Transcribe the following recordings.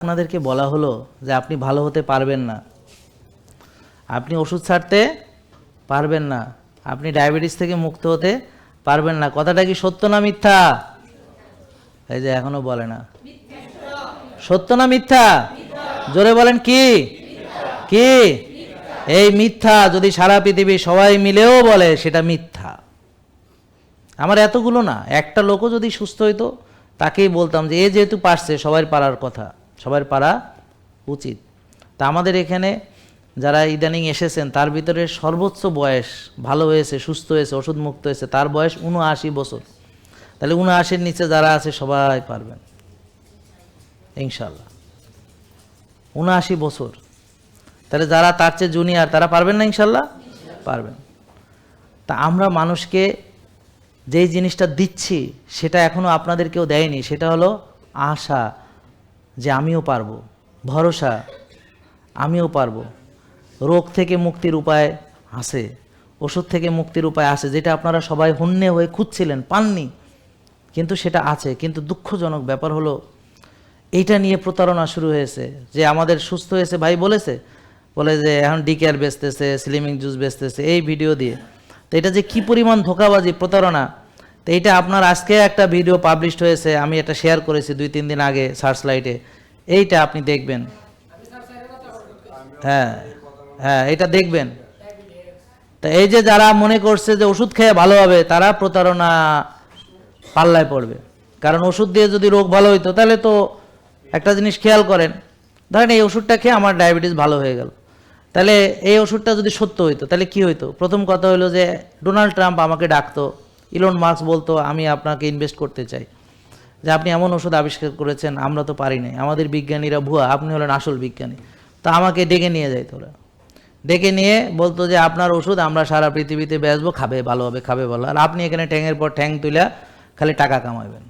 আপনাদেরকে বলা হলো যে আপনি ভালো হতে পারবেন না, আপনি ওষুধ ছাড়তে পারবেন না, আপনি ডায়াবেটিস থেকে মুক্ত হতে পারবেন না। কথাটা কি সত্য না মিথ্যা? এই যে এখনো বলে না, সত্য না মিথ্যা? জোরে বলেন কি কি? এই মিথ্যা যদি সারা পৃথিবী সবাই মিলেও বলে সেটা মিথ্যা। আমার এতগুলো না, একটা লোকও যদি সুস্থ হইতো তাকেই বলতাম যে এ যেহেতু পারছে সবার পারার কথা, সবার পারা উচিত। তা আমাদের এখানে যারা ইদানিং এসেছেন তার ভিতরে সর্বোচ্চ বয়স ভালো হয়েছে, সুস্থ হয়েছে, ওষুধ মুক্ত হয়েছে, তার বয়স ৭৯ বছর। তাহলে ৭৯-এর নিচে যারা আছে সবাই পারবেন ইনশাল্লাহ। ৭৯ বছর, তাহলে যারা তার চেয়ে জুনিয়র তারা পারবেন না ইনশাল্লাহ? পারবেন। তা আমরা মানুষকে যেই জিনিসটা দিচ্ছি সেটা এখনও আপনাদের কেউ দেয়নি, সেটা হলো আশা যে আমিও পারবো, ভরসা আমিও পারবো। রোগ থেকে মুক্তির উপায় আছে, ওষুধ থেকে মুক্তির উপায় আছে, যেটা আপনারা সবাই হন্যে হয়ে খুঁজছিলেন, পাননি, কিন্তু সেটা আছে। কিন্তু দুঃখজনক ব্যাপার হলো এইটা নিয়ে প্রতারণা শুরু হয়েছে। যে আমাদের সুস্থ হয়েছে ভাই বলে যে এখন ডিকেয়ার বেচতেছে, স্লিমিং জুস বেচতেছে এই ভিডিও দিয়ে। তো এটা যে কি পরিমাণ ধোঁকাবাজি, প্রতারণা, তো এইটা আপনার আজকে একটা ভিডিও পাবলিশড হয়েছে, আমি এটা শেয়ার করেছি 2-3 দিন আগে সার্চলাইটে, এইটা আপনি দেখবেন। হ্যাঁ হ্যাঁ, এটা দেখবেন। তা এই যে যারা মনে করছে যে ওষুধ খেয়ে ভালো হবে, তারা প্রতারণা পাল্লায় পড়বে। কারণ ওষুধ দিয়ে যদি রোগ ভালো হইতো তাহলে তো একটা জিনিস খেয়াল করেন, ধরেন এই ওষুধটা খেয়ে আমার ডায়াবেটিস ভালো হয়ে গেল, তাহলে এই ওষুধটা যদি সত্য হইতো তাহলে কি হইতো? প্রথম কথা হলো যে ডোনাল্ড ট্রাম্প আমাকে ডাকতো, ইলন মাস্ক বলতো আমি আপনাকে ইনভেস্ট করতে চাই, যে আপনি এমন ওষুধ আবিষ্কার করেছেন আমরা তো পারি নাই, আমাদের বিজ্ঞানীরা ভুয়া, আপনি হলেন আসল বিজ্ঞানী। তা আমাকে ডেকে নিয়ে যাইতো, ওরা ডেকে নিয়ে বলতো যে আপনার ওষুধ আমরা সারা পৃথিবীতে বেচবো, খাবে ভালো হবে, খাবে ভালো, আর আপনি এখানে ঠ্যাংয়ের পর ঠ্যাং তুলে খালি টাকা কামাবেন।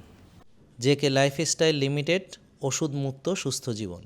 জেকে লাইফস্টাইল লিমিটেড, ওষুধ মুক্ত সুস্থ জীবন।